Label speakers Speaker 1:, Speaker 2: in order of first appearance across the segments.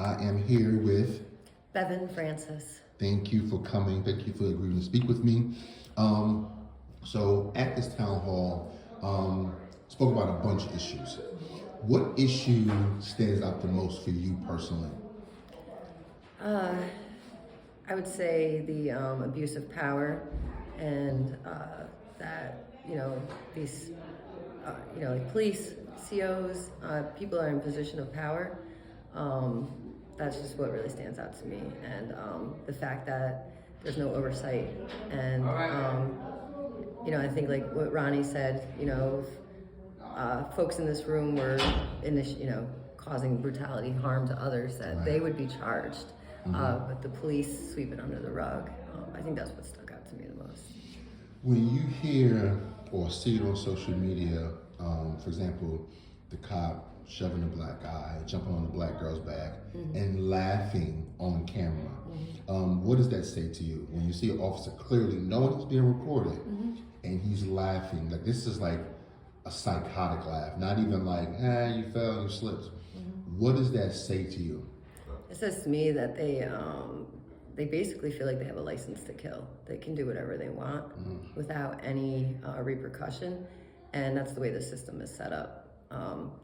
Speaker 1: I am here with
Speaker 2: Bevan Francis.
Speaker 1: Thank you for coming. Thank you for agreeing to speak with me. So at this town hall, spoke about a bunch of issues. What issue stands out the most for you personally?
Speaker 2: I would say the abuse of power and that, these, like police, COs, people are in position of power. That's just what really stands out to me. And the fact that there's no oversight. And, I think like what Ronnie said, if folks in this room were causing brutality, harm to others, that they would be charged. But the police sweep it under the rug. I think that's what stuck out to me the most.
Speaker 1: When you hear or see it on social media, for example, the cop shoving a black guy, jumping on the black girl's back, and laughing on camera, what does that say to you? When you see an officer clearly knowing he's being recorded, and he's laughing, like this is like a psychotic laugh, not even like, you fell, you slipped. What does that say to you?
Speaker 2: It says to me that they basically feel like they have a license to kill. They can do whatever they want without any repercussion, and that's the way the system is set up.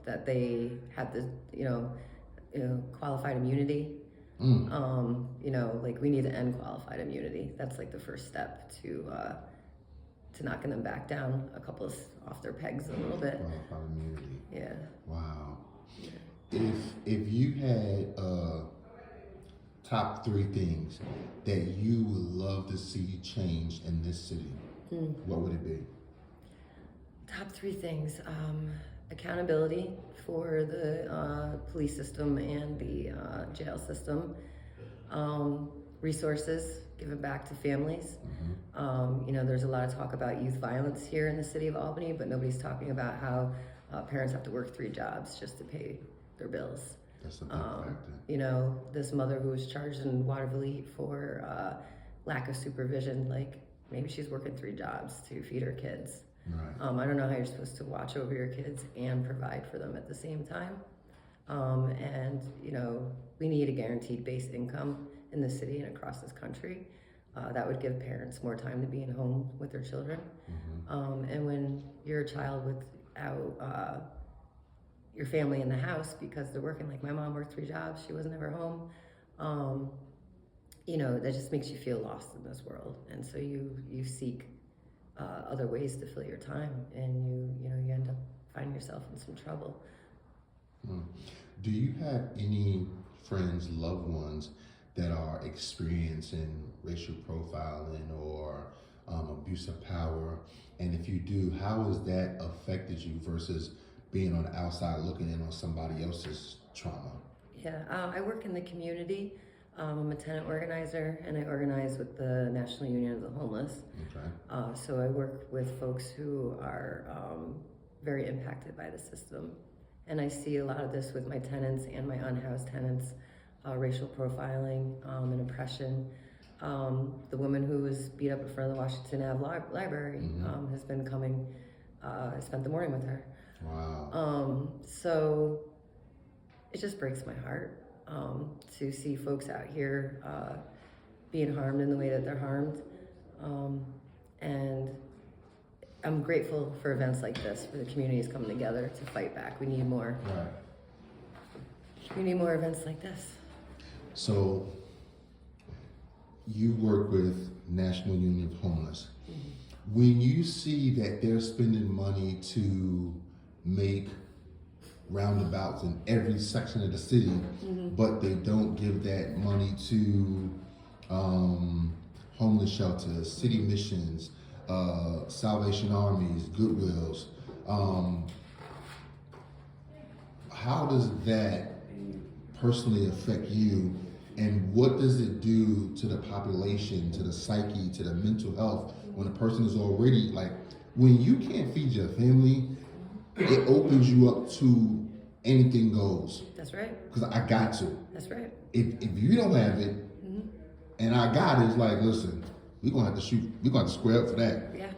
Speaker 2: That they have this, qualified immunity. Like we need to end qualified immunity. That's like the first step to knocking them back down a couple off their pegs a little bit.
Speaker 1: Qualified immunity.
Speaker 2: Yeah.
Speaker 1: Wow. Yeah. If you had top 3 things that you would love to see changed in this city, what would it be?
Speaker 2: Top 3 things. Accountability for the police system and the jail system. Resources given back to families. There's a lot of talk about youth violence here in the city of Albany, but nobody's talking about how parents have to work 3 jobs just to pay their bills.
Speaker 1: That's a big factor.
Speaker 2: This mother who was charged in Waterville Heat for lack of supervision, like maybe she's working 3 jobs to feed her kids.
Speaker 1: Right.
Speaker 2: I don't know how you're supposed to watch over your kids and provide for them at the same time. We need a guaranteed base income in the city and across this country. That would give parents more time to be at home with their children. And when you're a child without your family in the house because they're working, like my mom worked 3 jobs, she wasn't ever home. That just makes you feel lost in this world. And so you seek other ways to fill your time, and you end up finding yourself in some trouble.
Speaker 1: Do you have any friends, loved ones that are experiencing racial profiling or abuse of power? And if you do, how has that affected you versus being on the outside looking in on somebody else's trauma?
Speaker 2: Yeah, I work in the community. I'm a tenant organizer, and I organize with the National Union of the Homeless. Okay. So I work with folks who are very impacted by the system. And I see a lot of this with my tenants and my unhoused tenants, racial profiling and oppression. The woman who was beat up in front of the Washington Ave Library has been coming. I spent the morning with her.
Speaker 1: Wow.
Speaker 2: So it just breaks my heart. To see folks out here being harmed in the way that they're harmed. And I'm grateful for events like this, for the communities coming together to fight back. We need more.
Speaker 1: Right.
Speaker 2: We need more events like this.
Speaker 1: So you work with National Union of Homeless. When you see that they're spending money to make roundabouts in every section of the city, but they don't give that money to homeless shelters, city missions, Salvation Armies, Goodwills. How does that personally affect you, and what does it do to the population, to the psyche, to the mental health when a person is already like, when you can't feed your family, it opens you up to anything goes.
Speaker 2: That's right.
Speaker 1: Because I got to.
Speaker 2: That's right.
Speaker 1: If you don't have it, and I got it, it's like, listen, we're gonna have to shoot. We're gonna have to square up for that.
Speaker 2: Yeah.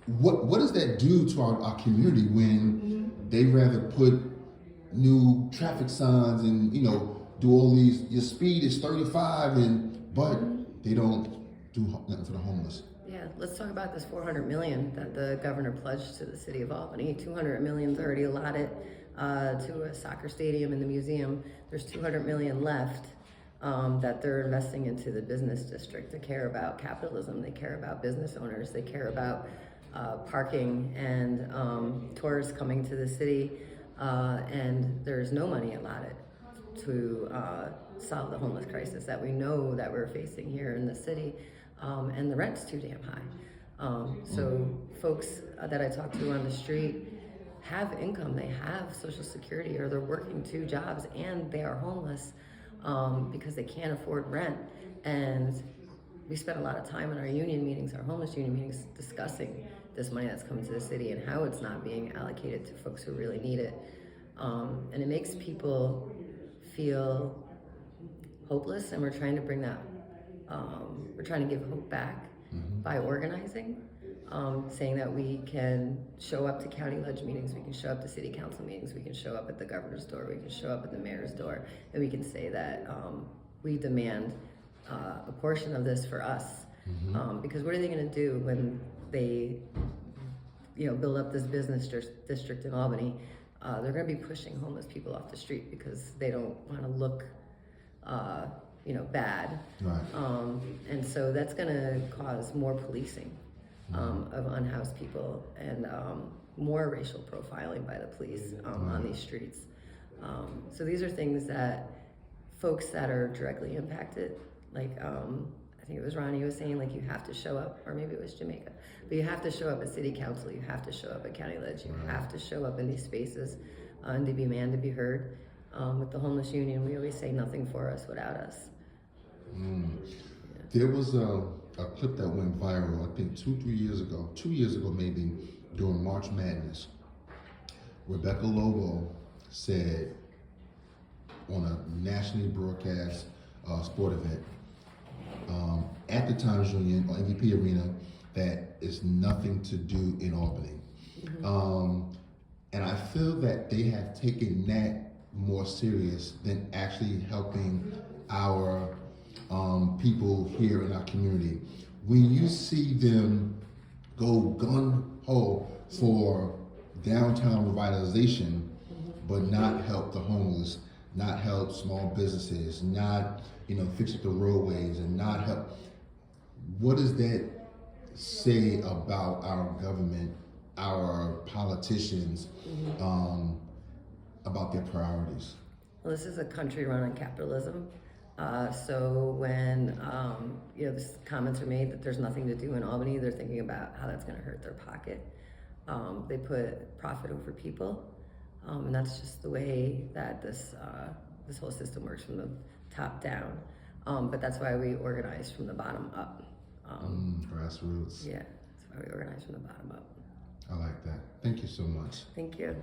Speaker 1: What does that do to our community when they rather put new traffic signs and, you know, do all these, your speed is 35 but they don't do nothing for the homeless.
Speaker 2: Yeah, let's talk about this 400 million that the governor pledged to the city of Albany. 200 million's already allotted to a soccer stadium and the museum. There's 200 million left that they're investing into the business district. They care about capitalism. They care about business owners. They care about parking and tourists coming to the city. And there's no money allotted to solve the homeless crisis that we know that we're facing here in the city. And the rent's too damn high. So folks that I talk to on the street have income, they have Social Security, or they're working 2 jobs and they are homeless because they can't afford rent. And we spent a lot of time in our union meetings, our homeless union meetings, discussing this money that's coming to the city and how it's not being allocated to folks who really need it. And it makes people feel hopeless, and we're trying to bring that we're trying to give hope back by organizing, saying that we can show up to county ledge meetings, we can show up to city council meetings, we can show up at the governor's door, we can show up at the mayor's door, and we can say that we demand a portion of this for us. Because what are they going to do when they, build up this business district in Albany? They're going to be pushing homeless people off the street because they don't want to look bad.
Speaker 1: Right.
Speaker 2: And so that's going to cause more policing of unhoused people and more racial profiling by the police on these streets. So these are things that folks that are directly impacted, like I think it was Ronnie who was saying, like, you have to show up, or maybe it was Jamaica, but you have to show up at city council, you have to show up at county ledge, you have to show up in these spaces and to be man, to be heard. With the homeless union, we always say nothing for us without us.
Speaker 1: There was a clip that went viral, I think 2 years ago maybe, during March Madness. Rebecca Lobo said on a nationally broadcast sport event at the Times Union or MVP Arena that it's nothing to do in Albany. And I feel that they have taken that more serious than actually helping our people here in our community. When you see them go gun-ho for downtown revitalization, but not help the homeless, not help small businesses, not fix up the roadways, and not help, what does that say about our government, our politicians, about their priorities?
Speaker 2: Well, this is a country run on capitalism. So when comments are made that there's nothing to do in Albany, they're thinking about how that's going to hurt their pocket. They put profit over people, and that's just the way that this whole system works, from the top down. But that's why we organize from the bottom up.
Speaker 1: Grassroots.
Speaker 2: Yeah, that's why we organize from the bottom up.
Speaker 1: I like that. Thank you so much.
Speaker 2: Thank you.